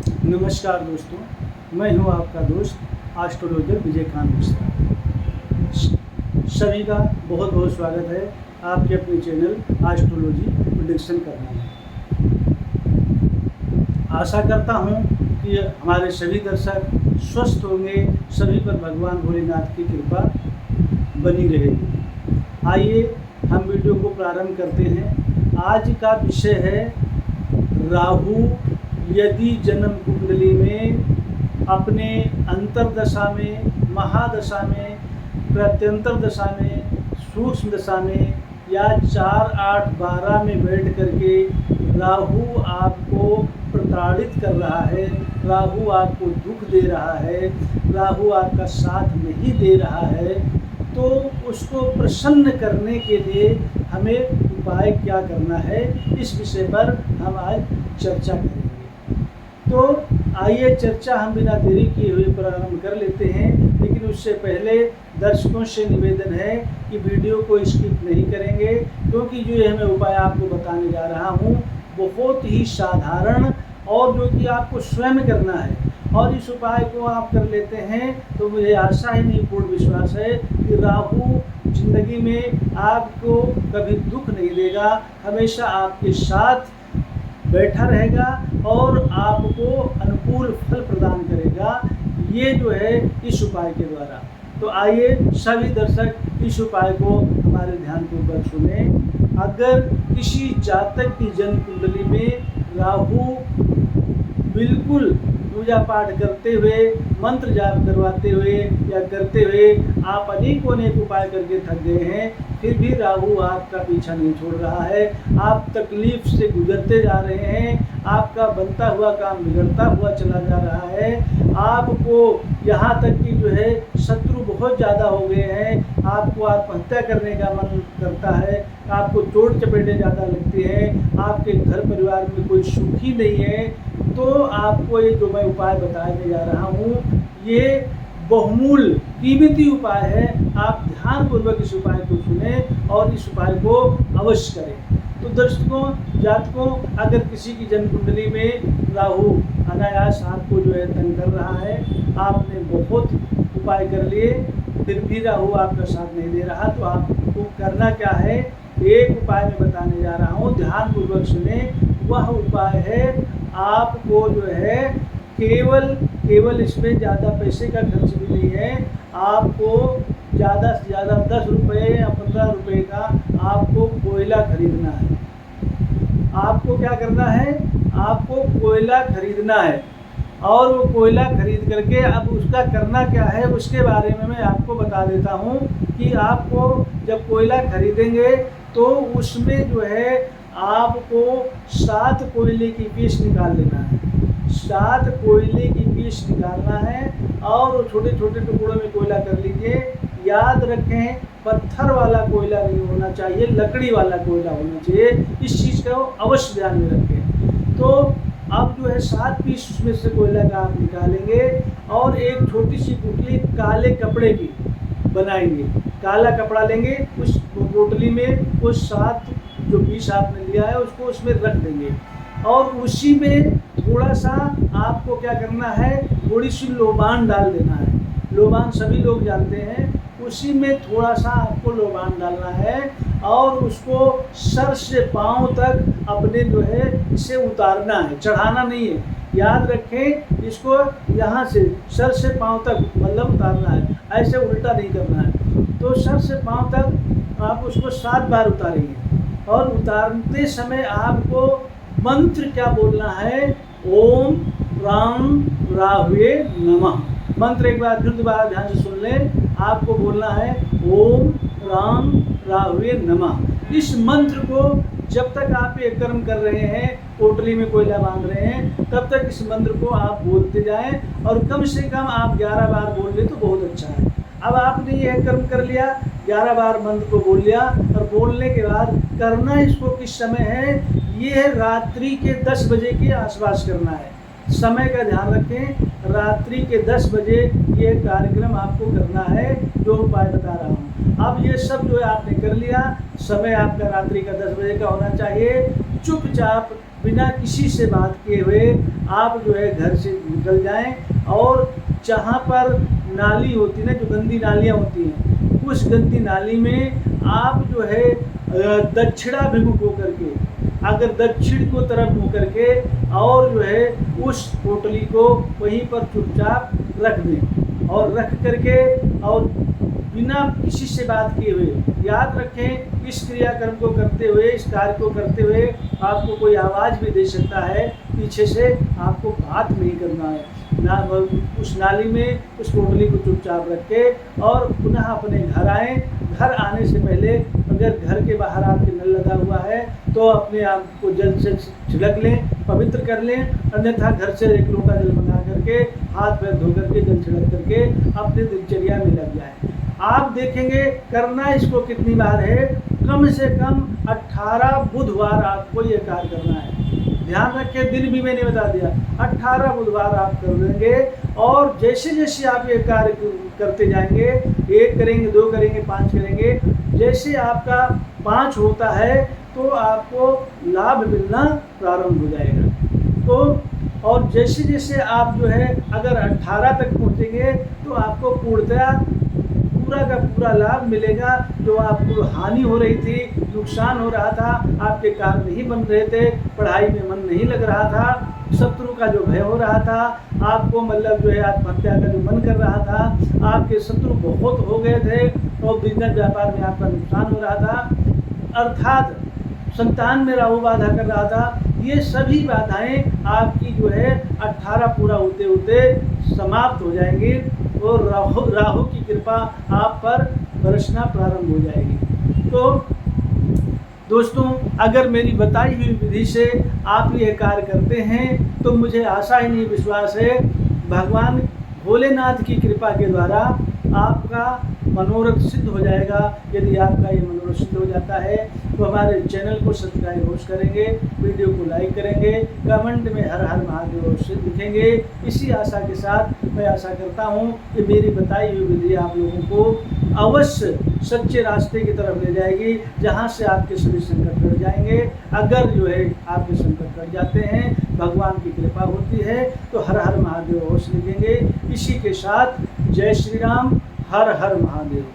नमस्कार दोस्तों, मैं हूं आपका दोस्त एस्ट्रोलॉजर विजयकांत मिश्रा। सभी का बहुत बहुत स्वागत है आपके अपने चैनल एस्ट्रोलॉजी प्रेडिक्शन करने में। आशा करता हूं कि हमारे सभी दर्शक स्वस्थ होंगे, सभी पर भगवान भोलेनाथ की कृपा बनी रहेगी। आइए हम वीडियो को प्रारंभ करते हैं। आज का विषय है राहु यदि जन्म कुंडली में अपने अंतर्दशा में, महादशा में, प्रत्यंतर दशा में, सूक्ष्म दशा में या 4, 8, 12 में बैठ करके राहु आपको प्रताड़ित कर रहा है, राहु आपको दुख दे रहा है, राहु आपका साथ नहीं दे रहा है, तो उसको प्रसन्न करने के लिए हमें उपाय क्या करना है, इस विषय पर हम आज चर्चा करेंगे। तो आइए चर्चा हम बिना देरी किए हुए प्रारंभ कर लेते हैं। लेकिन उससे पहले दर्शकों से निवेदन है कि वीडियो को स्किप नहीं करेंगे, क्योंकि जो मैं उपाय आपको बताने जा रहा हूँ बहुत ही साधारण और जो कि आपको स्वयं करना है, और इस उपाय को आप कर लेते हैं तो मुझे आशा ही नहीं, पूर्ण विश्वास है कि राहु जिंदगी में आपको कभी दुख नहीं देगा, हमेशा आपके साथ बैठा रहेगा और आपको अनुकूल फल प्रदान करेगा, ये जो है इस उपाय के द्वारा। तो आइए सभी दर्शक इस उपाय को हमारे ध्यानपूर्वक सुने। अगर किसी जातक की जन्म कुंडली में राहु बिल्कुल पूजा पाठ करते हुए, मंत्र जाप करवाते हुए या करते हुए आप अनेकों उपाय करके थक गए हैं, फिर भी राहु आपका पीछा नहीं छोड़ रहा है, आप तकलीफ से गुजरते जा रहे हैं, आपका बनता हुआ काम बिगड़ता हुआ चला जा रहा है, आपको यहाँ तक कि जो है शत्रु बहुत ज़्यादा हो गए हैं, आपको आत्महत्या करने का मन करता है, आपको चोट चपेटें ज़्यादा लगती हैं, आपके घर परिवार में कोई सुख ही नहीं है, तो आपको ये जो मैं उपाय बताने जा रहा हूँ ये बहुमूल्य कीमती उपाय है। आप ध्यानपूर्वक इस उपाय को सुनें और इस उपाय को अवश्य करें। तो दर्शकों, जातकों, अगर किसी की जन्म कुंडली में राहु अनायास आपको जो है तंग कर रहा है, आपने बहुत उपाय कर लिए फिर भी राहु आपका साथ नहीं दे रहा, तो आपको करना क्या है, एक उपाय मैं बताने जा रहा हूँ, ध्यानपूर्वक सुने। वह उपाय है आपको जो है केवल इसमें ज़्यादा पैसे का खर्च भी नहीं है, आपको ज़्यादा से ज़्यादा 10 रुपये या 15 रुपये का आपको कोयला खरीदना है। आपको क्या करना है, आपको कोयला खरीदना है, और वो कोयला खरीद करके अब उसका करना क्या है उसके बारे में मैं आपको बता देता हूँ कि आपको जब कोयला खरीदेंगे तो उसमें जो है आपको 7 कोयले की पीस निकाल लेना है, 7 कोयले की पीस निकालना है, और छोटे छोटे टुकड़ों में कोयला कर लीजिए। याद रखें, पत्थर वाला कोयला नहीं होना चाहिए, लकड़ी वाला कोयला होना चाहिए, इस चीज़ को अवश्य ध्यान में रखें। तो अब जो है 7 पीस उसमें से कोयला का आप निकालेंगे, और एक छोटी सी पुतली काले कपड़े की बनाएंगे, काला कपड़ा लेंगे, उस पोटली में वो 7 जो पीस आपने लिया है उसको उसमें रख देंगे, और उसी में थोड़ा सा आपको क्या करना है, थोड़ी सी लोबान डाल देना है। लोबान सभी लोग जानते हैं, उसी में थोड़ा सा आपको लोबान डालना है, और उसको सर से पांव तक अपने जो है इसे उतारना है, चढ़ाना नहीं है। याद रखें, इसको यहाँ से सर से पांव तक मतलब उतारना है, ऐसे उल्टा नहीं करना है। तो सर से पांव तक आप उसको 7 बार उतारेंगे, और उतारते समय आपको मंत्र क्या बोलना है, ओम राम राहुवे नमः। मंत्र एक बार फिर दोबारा ध्यान से सुन लें, आपको बोलना है ओम राम राहुवे नमः। इस मंत्र को जब तक आप ये कर्म कर रहे हैं, पोटली में कोयला बांध रहे हैं, तब तक इस मंत्र को आप बोलते जाएं, और कम से कम आप 11 बार बोल ले तो बहुत अच्छा है। अब आपने यह कर्म कर लिया, 11 बार मंत्र को बोल लिया, और बोलने के बाद करना इसको किस समय है, ये है रात्रि के 10 बजे के आसपास करना है। समय का ध्यान रखें, रात्रि के 10 बजे ये कार्यक्रम आपको करना है, जो उपाय बता रहा हूँ। अब ये सब जो है आपने कर लिया, समय आपका रात्रि का 10 बजे का होना चाहिए। चुपचाप बिना किसी से बात किए हुए आप जो है घर से निकल जाएं और जहाँ पर नाली होती है ना, जो गंदी नालियाँ होती हैं, उस गंदी नाली में आप जो है दक्षिणाभिमुख होकर के, अगर दक्षिण को तरफ मुँह करके और जो है उस पोटली को वहीं पर चुपचाप रख दें और रख करके और बिना किसी से बात किए हुए, याद रखें इस क्रियाक्रम को करते हुए, इस कार्य को करते हुए आपको कोई आवाज़ भी दे सकता है पीछे से, आपको बात नहीं करना है ना। उस नाली में उस पोटली को चुपचाप रख के और पुनः अपने घर आएँ। घर आने से पहले अगर घर के बाहर आपके नल लगा हुआ है तो अपने आप को जल से छिड़क लें, पवित्र कर लें, अन्यथा घर से एक लोटा जल मंगा करके हाथ पैर धो करके जल छिड़क करके अपनी दिनचर्या में लग जाए। आप देखेंगे करना इसको कितनी बार है, कम से कम 18 बुधवार आपको ये कार्य करना है। ध्यान रखें, दिन भी मैंने बता दिया, 18 बुधवार आप कर लेंगे और जैसे जैसे आप ये कार्य करते जाएंगे, 1 करेंगे, 2 करेंगे, 5 करेंगे, जैसे आपका 5 होता है तो आपको लाभ मिलना प्रारंभ हो जाएगा। तो और जैसे जैसे आप जो है अगर 18 तक पहुँचेंगे तो आपको पूर्णतया पूरा का पूरा लाभ मिलेगा। जो आपको हानि हो रही थी, नुकसान हो रहा था, आपके कार्य नहीं बन रहे थे, पढ़ाई में मन नहीं लग रहा था, शत्रु का जो भय हो रहा था, आपको मतलब जो है आत्महत्या का जो मन कर रहा था, आपके शत्रु बहुत हो गए थे और बिजनेस व्यापार में आपका नुकसान हो रहा था, अर्थात संतान में राहु बाधा कर रहा था, ये सभी बाधाएं आपकी जो है 18 पूरा होते होते समाप्त हो जाएंगी और राहु की कृपा आप पर बरसना प्रारंभ हो जाएगी। तो दोस्तों, अगर मेरी बताई हुई विधि से आप ये कार्य करते हैं तो मुझे आशा ही नहीं विश्वास है भगवान भोलेनाथ की कृपा के द्वारा आपका मनोरथ सिद्ध हो जाएगा। यदि आपका ये मनोरथ सिद्ध हो जाता है तो हमारे चैनल को सब्सक्राइब अवश्य करेंगे, वीडियो को लाइक करेंगे, कमेंट में हर हर महादेव अवश्य लिखेंगे। इसी आशा के साथ मैं आशा करता हूँ कि मेरी बताई हुई विधि आप लोगों को अवश्य सच्चे रास्ते की तरफ ले जाएगी, जहाँ से आपके सभी संकट कट जाएंगे। अगर जो है आपके संकट कट जाते हैं, भगवान की कृपा होती है, तो हर हर महादेव अवश्य लिखेंगे। इसी के साथ जय श्री राम, हर हर महादेव।